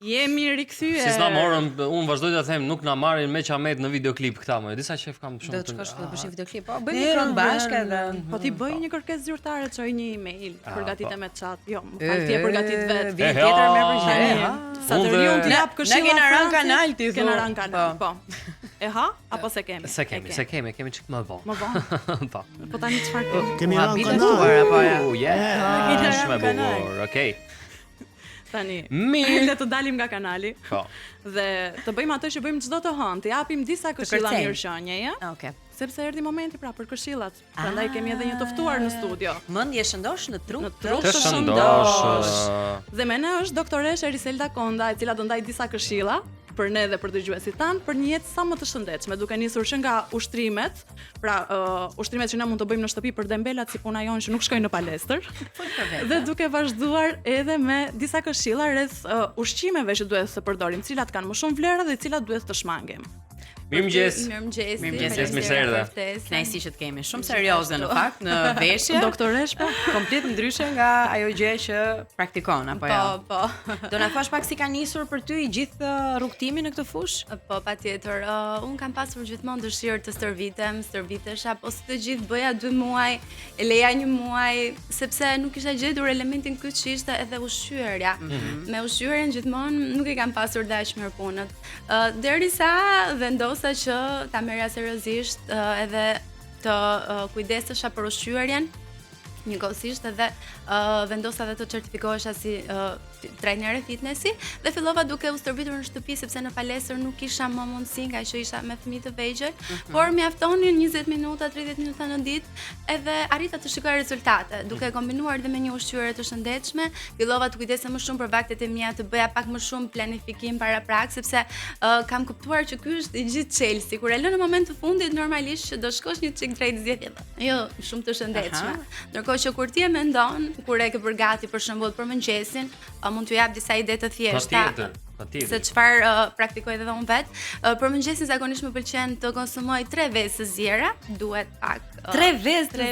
Jemi rikthyer. Si s'na morën, unë vazhdoj ta them, nuk na marrin me qamet në videoklip këta më. Disa qef kam shumë. Do të shkosh të bësh një videoklip. Po bëjmë mikron bashkë edhe. Po ti bëj një kërkesë zyrtare, çoj një email, përgatitem me chat. Jo, më fal ti e përgatit vetë. Vjen tjetër me përgjigje. Sa të riun ti jap këshilla. Ne kena rënë kanal ti. Kena rënë kanal, po. E ha apo se kemi? Se kemi çik më vonë. Më vonë. Po. Po tani çfarë kemi? Kemi rënë kanal apo ja? Yeah. Shumë bukur. Okej. Tani, mirë, le të dalim nga kanali. Po. Dhe të bëjmë atë që bëjmë çdo të hënë, të japim disa këshilla mirëqenie, Okej. Sepse erdhi momenti pra për këshillat. Prandaj kemi edhe një të ftuar në studio. Mendje shëndosh në trup. Në trup Të të shëndosh. Dhe me ne është doktoresha Eriselda Konda, e cila do ndaj disa këshilla për ne dhe për dëgjuesit tanë për një jetë sa më të shëndetshme, duke nisur që nga ushtrimet, pra ushtrimet që ne mund të bëjmë në shtëpi për dembelat si puna jonë që nuk shkojnë në palestër. Dhe duke vazhduar edhe me disa këshilla rreth ushqimeve që duhet të përdorim, cilat kanë më shumë vlera dhe cilat duhet të shmangim. Mirëmëngjes. Mirëmëngjes, mirë se erdhe. Kënaqësi që të kemi. Shumë serioze në fakt në veshje. Doktoresh po, komplet ndryshe nga ajo gjë që praktikon apo jo. Po. Do na thash pak si ka nisur për ty i gjithë rrugtimi në këtë fushë? Po, patjetër. Un kam pasur gjithmonë dëshirë të stërvitesha, po së të gjithë bëja 2 muaj, e leja 1 muaj, sepse nuk kisha gjetur elementin kyç që ishte edhe ushqyerja. Me ushqyerjen gjithmonë nuk e kam pasur dash mirë punët. Derisa vendosa që ta merja seriozisht edhe të kujdesesha për ushqyerjen, njëkohësisht edhe vendosa dhe të certifikohesha si trajnere fitnessi dhe fillova duke u stërvitur në shtëpi sepse në palestër nuk kisha më mundësi nga që isha me fëmijë të vegjël, por mjaftonin 20 minuta, 30 minuta në ditë edhe arrita të shikoj rezultate. Duke kombinuar dhe me një ushqyerje të shëndetshme, fillova të kujdesem më shumë për vaktet e mia, të bëja pak më shumë planifikim paraprak sepse kam kuptuar që ky është i gjithë çelësi. Kur e lë në moment të fundit normalisht që do shkosh një çik drejt zgjedhjeve. Jo, shumë të shëndetshme. Ndërkohë që kur ti e mendon, kur e ke përgati për shembull për mëngjesin, mund t'ju jap disa ide të thjeshta. Patjetër. Se çfarë praktikoj edhe unë vet. Për mëngjesin zakonisht më pëlqen të konsumoj 3 vezë zjera, duhet pak 3 vezë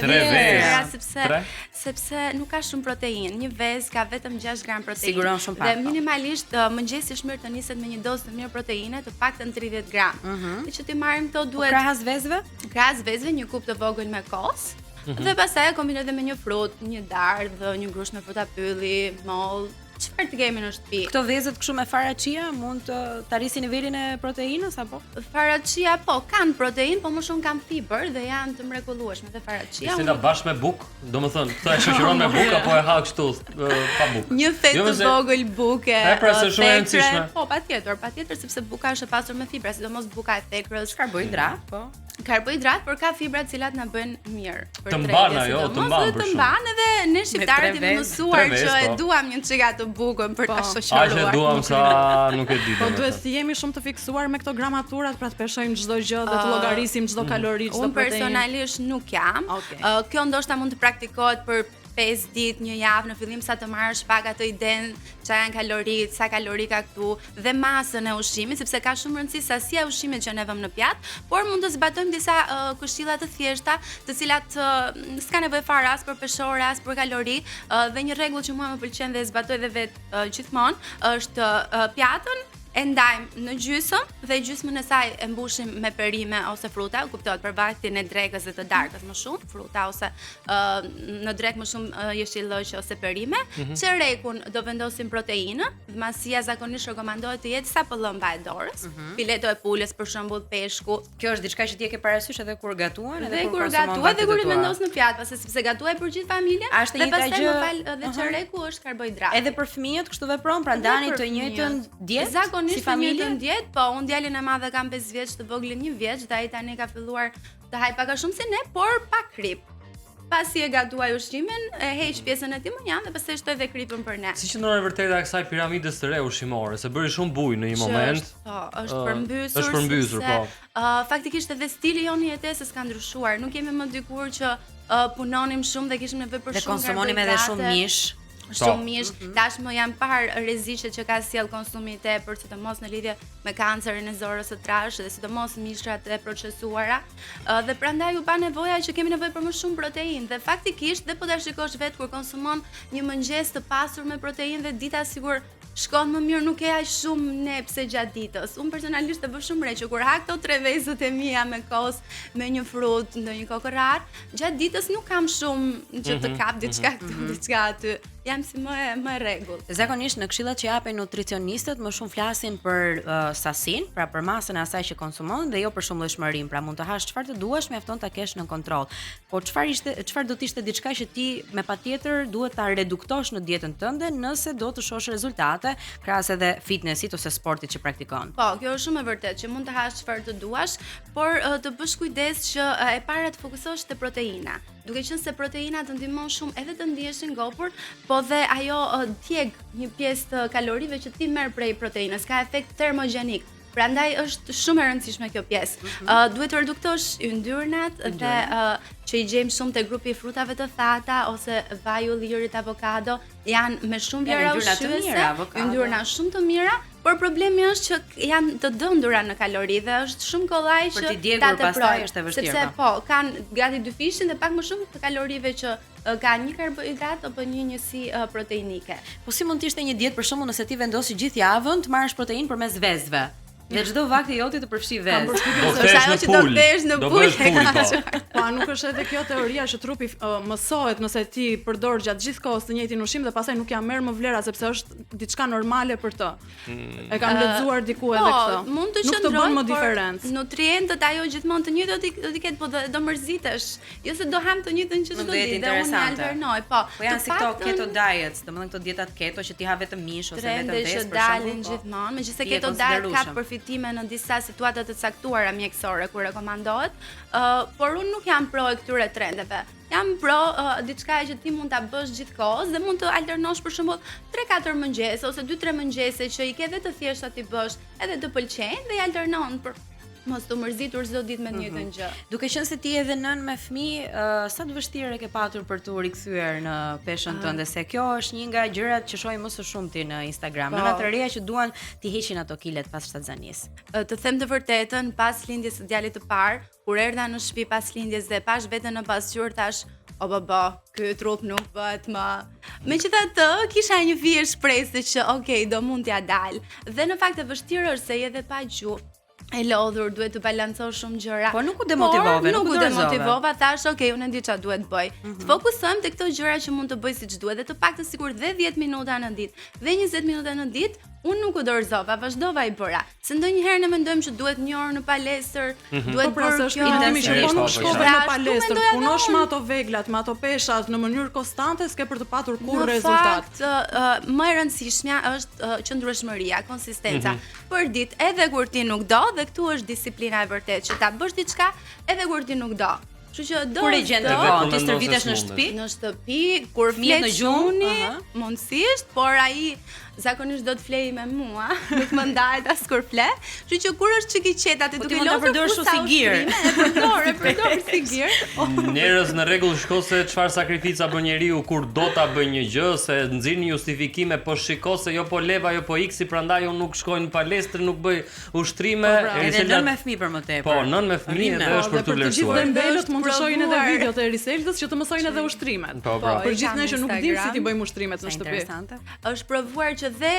sepse nuk ka shumë proteinë. Një vezë ka vetëm 6 gram proteinë. Siguron shumë pak. Dhe minimalisht mëngjesi është mirë të niset me një dozë të mirë proteine, të paktën 30 gram. Dhe që ti marrim këto duhet krahas vezëve? Krahas vezëve, një kup të vogël me kos. Dhe pastaj e kombinoj edhe me një frut, një dardhë, një grush me fruta pylli, moll, çfarë të kemi në shtëpi. Këto vezët kështu me faraçia mund të arrisin nivelin e proteinës apo? Faraçia po kanë proteinë, po më shumë kanë fibër dhe janë të mrekullueshme te faraçia. Si ta bash me bukë, domethënë, këto e shoqëron me bukë apo e ha kështu pa bukë. Një fetë të vogël buke. Pra është shumë e rëndësishme. Po, patjetër sepse buka është e pasur me fibra, sidomos buka e thekrës, karbohidrat, po. Karbohidrat, por ka fibra të cilat na bëjnë mirë. Të mban ajo, të mban për shumë. Të mban edhe ne shqiptarët jemi mësuar që e duam një çika të bukën për ta shoqëruar. Aq e duam sa nuk e di. Po duhet të jemi shumë të fiksuar me këto gramaturat, pra të peshojmë çdo gjë dhe të llogarisim çdo kalori, çdo proteinë. Unë personalisht nuk jam. Kjo ndoshta mund të praktikohet për 5 ditë, një javë në fillim sa të marrësh pak ato idenë, çfarë janë kaloritë, sa kalori ka këtu dhe masën e ushqimit, sepse ka shumë rëndësi sasia e ushqimit që ne vëmë në pjatë, por mund të zbatojmë disa këshilla të thjeshta, të cilat s'ka nevojë fare as për peshore, as për kalori, dhe një rregull që mua më pëlqen dhe e zbatoj edhe vetë gjithmonë është pjatën e ndajmë në gjysmë dhe gjysmën e saj e mbushim me perime ose fruta, kuptohet për vaktin e drekës dhe të darkës më shumë, fruta ose në drekë më shumë jeshillëqe ose perime. Çerekun do vendosim proteinën, masia zakonisht rekomandohet të jetë sa pëllëmba e dorës, fileto e pulës për shembull, peshku. Kjo është diçka që ti e ke parasysh edhe kur gatuan, edhe kur gatuan dhe kur i vendos në pjatë, sepse gatuaj për gjithë familjen. Dhe pastaj më fal dhe çereku është karbohidrat. Edhe për fëmijët kështu vepron, pra ndani të njëjtën dietë. Si familje në dietë, po unë djalin e madh kam 5 vjeç, të voglin 1 vjeç, dhe ai tani ka filluar të haj pak a shumë si ne, por pa krip. Pasi e gatuaj ushqimin, e heq pjesën e timonjan dhe pastaj shtoj dhe kripën për ne. Si që në vërtetë e kësaj piramidës të re ushqimore, se bëri shumë bujë në një moment. Po, është përmbysur. Është përmbysur, po. Faktikisht edhe stili jon i jetesës ka ndryshuar. Nuk jemi më dikur që punonim shumë dhe kishim nevojë për shumë karbohidrate. Dhe konsumonim edhe shumë mish. Shumë mish, tashmë janë parë rreziqet që ka sjell konsumi i tepër, sidomos në lidhje me kancerin e zorës së trashë dhe sidomos mishrat e procesuara, dhe prandaj u pa nevoja që kemi nevojë për më shumë proteinë dhe faktikisht dhe po ta shikosh vetë kur konsumon një mëngjes të pasur me proteinë dhe dita sigur shkon më mirë, nuk e aq shumë nepse gjatë ditës. Unë personalisht e bëj shumë re që kur ha këto 3 vezët e mia me kos, me një frut, ndonjë kokorrar, gjatë ditës nuk kam shumë që të kap diçka këtu, diçka aty. Jam si më e rregull. Zakonisht në këshillat që japen nutricionistët më shumë flasin për sasinë, pra për masën e asaj që konsumon dhe jo për shumëllëshmërinë, pra mund të hash çfarë të duash, mjafton ta kesh në kontroll. Po çfarë do të ishte diçka që ti me patjetër duhet ta reduktosh në dietën tënde nëse do të shohësh rezultate krahas edhe fitnessit ose sportit që praktikon. Po, kjo është shumë e vërtetë që mund të hash çfarë të duash, por të bësh kujdes që e para të fokusosh te proteina. Duke qenë se proteina të ndihmon shumë edhe të ndihesh i ngopur, po dhe ajo djeg një pjesë të kalorive që ti merr prej proteinës, ka efekt termogjenik. Prandaj është shumë e rëndësishme kjo pjesë. Duhet të reduktosh yndyrnat dhe që i gjejmë shumë te grupi i frutave të thata ose vaju, lirit, avokado, janë me shumë vlera ushqyese, yndyrna shumë të mira, por problemi është që janë të dëndura në kalori dhe është shumë kollaj që ta teprojnë, është e vështirë. Sepse kanë gati 2 fishin dhe pak më shumë të kalorive që ka një karbohidrat apo një njësi proteinike. Po si mund të ishte një dietë për shembull nëse ti vendosi gjithë javën të marrësh proteinë përmes vezëve? Dhe çdo vakti joti të përfshi vezë. Është ajo që do vesh në pulë. Po, nuk është edhe kjo teoria që trupi mësohet nëse ti përdor gjatë gjithë kohës të njëjtin ushqim dhe pastaj nuk ja merr më vlera sepse është diçka normale për të. E kam lexuar diku edhe këtë. Mund të nuk të bën më diferencë. Nutrientët ajo gjithmonë të njëjtë do të ketë, po do mërzitesh. Jo se do ham të njëjtën që çdo ditë dhe unë alternoj, po. Po janë si këto keto diets, domethënë këto dietat keto që ti ha vetëm mish ose vetëm vezë për shembull. Dalin gjithmonë, megjithëse keto diet ka përfitime në disa situata të caktuara mjekësore kur rekomandohet, por unë nuk jam pro e këtyre trendeve. Jam pro diçka që ti mund ta bësh gjithkohës dhe mund të alternosh për shembull 3-4 mëngjese ose 2-3 mëngjese që i ke vetë të thjeshta ti bësh, edhe të pëlqejnë dhe i alternon për mos të mërzitur çdo ditë me të njëjtën gjë. Duke qenë se ti edhe nën me fëmijë, sa të vështirë e ke patur për tu rikthyer në peshën tënde, se kjo është një nga gjërat që shohim më së shumti në Instagram. Nëna të reja që duan ti heqin ato kilet pas shtatzanisë. Të them të vërtetën, pas lindjes së djalit të parë, kur erdha në shtëpi pas lindjes dhe pash veten në pasqyrë, thash, o baba, ky trup nuk bëhet më. Megjithatë, kisha një fije shpresë që okay, do mund t'ja dal. Dhe në fakt e vështirë është se edhe pa gjuhë e lodhur, duhet të balancosh shumë gjëra. Po nuk u demotivove, nuk u demotivova, thash, okay, unë e di çfarë duhet bëj. Të fokusojmë te këto gjëra që mund të bëj siç duhet dhe të paktën sikur dhe 10 minuta në ditë, dhe 20 minuta në ditë, unë nuk u dorëzova, vazhdova i bëra. Se ndonjëherë ne mendojmë që duhet 1 orë në palestër, duhet bërë kjo intensivisht, po nuk shkove në palestër, punosh me ato veglat, me ato peshat në mënyrë konstante, s'ke për të patur kur rezultat. Në fakt, më e rëndësishmja është qëndrueshmëria, konsistenca. Për ditë, edhe kur ti nuk do, dhe këtu është disiplina e vërtetë, që ta bësh diçka edhe kur ti nuk do. Kështu që do kur e gjen të kohë, ti stërvitesh në shtëpi? Në shtëpi, kur flet gjuni, mundësisht, por ai zakonisht do të flej me mua, nuk më ndahet as kur fle. Kështu që kur është çiki qet aty duke lodhur përdor si gir. E përdor si gir. Njerëz në rregull shkose çfarë sakrifica bën njeriu kur do ta bëj një gjë, se nxirr një justifikime, po shiko se jo po leva, jo po iksi, prandaj unë nuk shkoj në palestër, nuk bëj ushtrime, edhe nën me fëmijë për më tepër. Po, nën me fëmijë dhe është për të vlerësuar. Për të gjithë dembelët mund të shohin edhe videot e Riseldës që të mësojnë edhe ushtrimet. Po, për gjithë ne që nuk dimë si ti bëjmë ushtrimet në shtëpi. Është provuar që dhe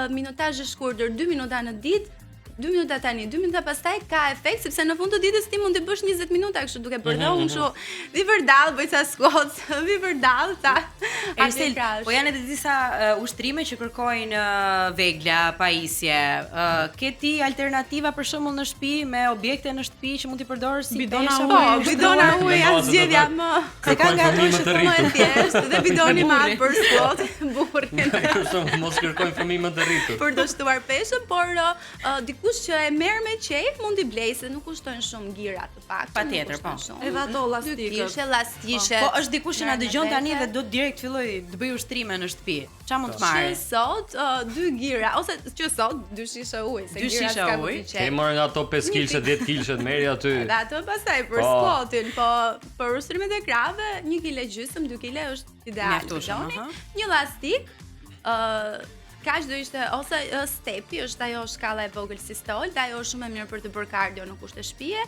minutazh i shkurtër 2 minuta në ditë, 2 minuta tani, 2 minuta pastaj ka efekt sepse në fund të ditës ti mund të bësh 20 minuta kështu duke bërë unë kështu vivërdall bëj ca squats, vivërdall ta. Po janë edhe disa ushtrime që kërkojnë vegla, pajisje. Ke ti alternativa për shembull në shtëpi me objekte në shtëpi që mund t'i përdorësh si bidona uji, zgjedhja më. Se ka nga ato që më e thjeshtë dhe bidoni më për squat, burrin. Kështu mos kërkojnë fëmijë më të rritur. Për të shtuar peshën, por kush që e merr me qejf mund t'i blej se nuk kushtojnë shumë gira të pak. Patjetër, po. Edhe ato elastikët. Kishe elastishe. Po është dikush që na dëgjon tani dhe do direkt filloj të bëj ushtrime në shtëpi. Çfarë mund të marrë? Që sot 2 gira ose që sot 2 shishe ujë, se gira s'ka më të qejf. Ke marrë nga ato 5 kg, 10 kg merri aty. Edhe ato pastaj për squatin, po për ushtrimet e krave 1 kg gjysmë, 2 kg është ideal. Një elastik, kaq do ishte ose stepi është ajo shkalla e vogël si stol, dhe ajo është shumë e mirë për të bërë kardio në kushte shtëpie.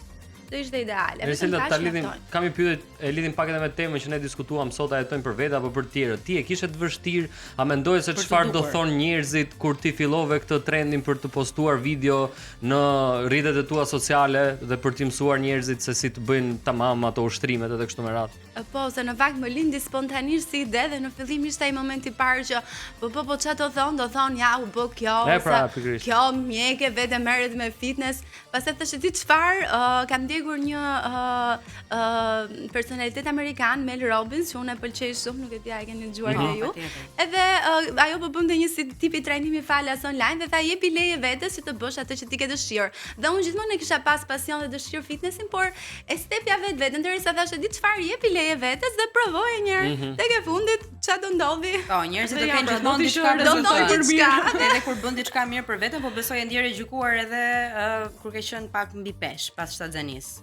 do ishte ideale. Eriselda, ta lidhim, kam një pyetje, e lidhim pak edhe me temën që ne diskutuam sot, a jetojmë për vete apo për tjerë. Ti e kishe të vështirë, a mendoj se çfarë do thonë njerëzit kur ti fillove këtë trendin për të postuar video në rrjetet e tua sociale dhe për t'i mësuar njerëzit se si të bëjnë tamam ato ushtrimet edhe kështu me radhë? Po, se në fakt më lindi spontanisht si ide dhe në fillim ishte ai momenti i parë që po çfarë do thonë ja u bë kjo, ose kjo mjeke vetë merret me fitness. Pastaj thashë ti çfarë, kam ndjekur një personalitet amerikan, Mel Robbins, që unë e pëlqej shumë, nuk e di a e keni dëgjuar ju. Edhe ajo po bënte një si tipi trajnimi falas online dhe tha jepi leje vetes që të bësh atë që ti ke dëshirë. Dhe unë gjithmonë e kisha pas pasion dhe dëshirë fitnessin, por e stepja vetë, ndërsa thashë di çfarë jepi leje vetes dhe provoje një herë. Tek e fundit ç'a do ndodhi? Po, njerëzit do kenë gjithmonë diçka rezultate. Edhe kur bën diçka mirë për veten, po besoj e ndjerë gjykuar edhe kur ke qenë pak mbi pesh pas shtatzanis.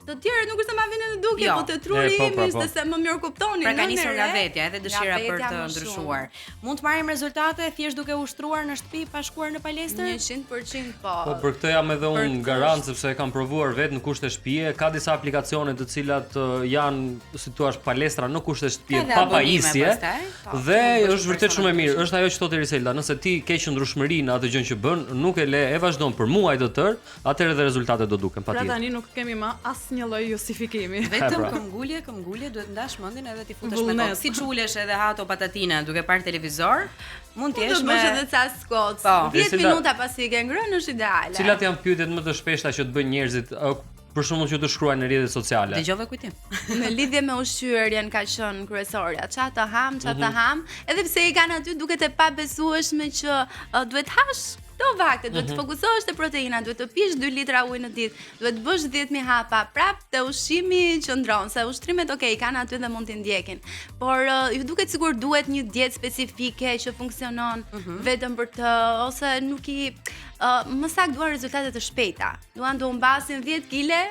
Të tjerët nuk është se ma vjen në duke, po të truri im ishte se më mirë kuptonin. Pra ka nisur nga vetja edhe dëshira për të ndryshuar. Mund të marrim rezultate thjesht duke ushtruar në shtëpi pa shkuar në palestër? 100% po. Po për këtë jam edhe unë garant sepse e kam provuar vetë në kushte shtëpie. Ka disa aplikacione të cilat janë si thua palestra në kushte shtëpie pa pajisje. Dhe është vërtet shumë e mirë. Është ajo që thotë Eriselda, nëse ti ke qëndrueshmëri në atë gjë që bën, nuk e le, e vazhdon për muaj të tërë, atëherë dhe rezultatet do duken patjetër. Pra tani nuk kemi më asnjë lloj justifikimi. Vetëm këmbgulje duhet ndash mendin edhe ti futesh me kokë. Siç ulesh edhe ha ato patatina duke parë televizor, mund të jesh me edhe ca squats. 10 minuta pasi ke ngrënë është ideale. Cilat janë pyetjet më të shpeshta që të bëjnë njerëzit për shembull që të shkruajnë në rrjetet sociale? Dëgjove kujtim. Në lidhje me ushqyerjen ka qenë kryesorja. Ça të ham, edhe pse i kanë aty duket e pabesueshme që duhet hash këto vakte, duhet të fokusohesh te proteina, duhet të pish 2 litra ujë në ditë, duhet të bësh 10.000 hapa, prap te ushqimi qëndron, se ushtrimet kanë aty dhe mund t'i ndjekin. Por ju duket sikur duhet një dietë specifike që funksionon vetëm për të, ose nuk i më saktë duan rezultate të shpejta. Duan të humbasin 10 kg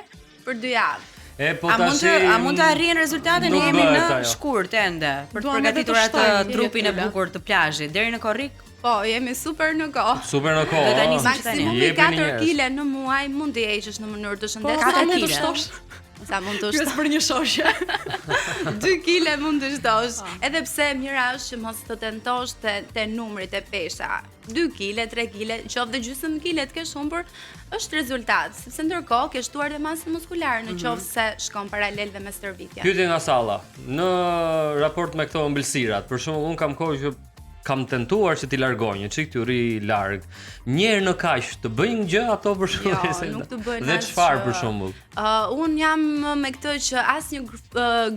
për 2 javë. A mund të arrijnë rezultate? Ne jemi në shkurt ende për të përgatitur atë trupin e bukur të plazhit deri në korrik. Po, jemi super në kohë. Super në kohë. Maksimumi 4 kg në muaj mund të heqësh në mënyrë të shëndetshme. 4 kg. Sa mund të shtosh për një shoqe. 2 kg mund të shtosh. Edhe pse mira është që mos të tentosh te numrit e pesha. 2 kg, 3 kg, qoftë gjysmë kile të kesh humbur, është rezultat, sepse ndërkohë ke shtuar dhe masën muskulare në qoftë se shkon paralel dhe me stërvitjen. Pyetje nga salla. Në raport me këto ëmbëlsirat, për shembull, un kam kohë që kam tentuar që t'i largoj një çik t'u ri larg. Një herë në kaq të bëjnë gjë ato për shembull. Jo, nuk të bëjnë. Dhe çfarë për shembull? Un jam me këtë që asnjë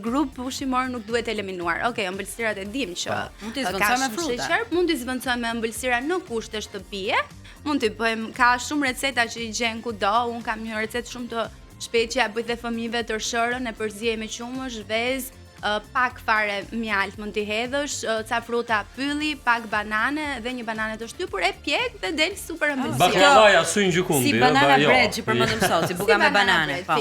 grup ushqimor nuk duhet eliminuar. Okej, ëmbëlsirat e dim që mund t'i zvendçojmë me fruta. Mund t'i zvendçojmë me ëmbëlsira në kushte shtëpie. Mund t'i bëjmë, ka shumë receta që i gjen kudo. Un kam një recetë shumë të shpejtë që ja bëj dhe fëmijëve tërshërën, e përziej me qumësh, vezë, pak fare mjalt mund t'i hedhësh, ca fruta pylli, pak banane dhe një banane të shtypur, e pjek dhe del super ëmbëlsirë. Baklavaja syn gjikundi, si banana bread që përmendim sot, si buka me banane, po.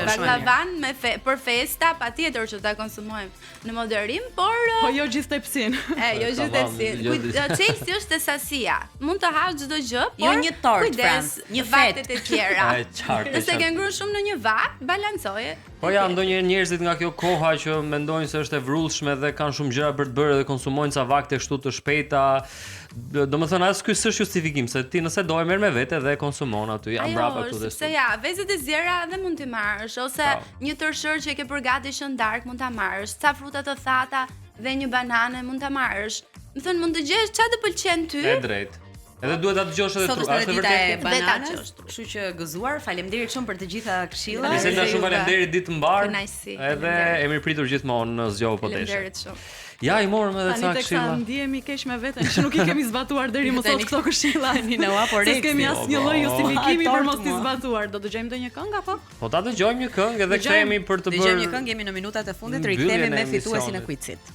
Baklavan për festa patjetër që ta konsumojmë në moderim, por jo gjithë tepsin. Jo gjithë tepsin. Çelësi është te sasia. Mund të hash çdo gjë, por jo një tort, një vaktet e tjera. Nëse ke ngrënë shumë në një vak, balancoje. Po ja, ndonjëherë njerëzit nga kjo koha që mendojnë se është e vrullshme dhe kanë shumë gjëra për të bërë dhe konsumojnë ca vakte kështu të shpejta. Domethënë as ky s'është justifikim se ti nëse do e merr me vete dhe konsumon aty, janë brapa këtu dhe. Se ja, vezët e zjera dhe mund t'i marrësh, ose një tërshër që e ke përgatitur darkë mund ta marrësh, ca fruta të thata dhe një banane mund ta marrësh. Do thënë mund të gjesh çfarë të pëlqen ty. Është drejt. Edhe duhet ta dëgjosh edhe trupin. Është vërtet bananës. Kështu që gëzuar, faleminderit shumë për të gjitha këshillat. Eriselda, shumë faleminderit, ditë mbar. Edhe e mirëpritur gjithmonë në zgjohë po tesh. Faleminderit shumë. Ja, i morëm edhe ca këshilla. Tani ndihemi keq me veten që nuk i kemi zbatuar deri më sot këto këshilla. Se kemi asnjë lloj justifikimi për mos i zbatuar. Do dëgjojmë ndonjë këngë apo? Po ta dëgjojmë një këngë edhe kthehemi për të bërë. Dëgjojmë një këngë, jemi në minutat e fundit, rikthehemi me fituesin e quizit.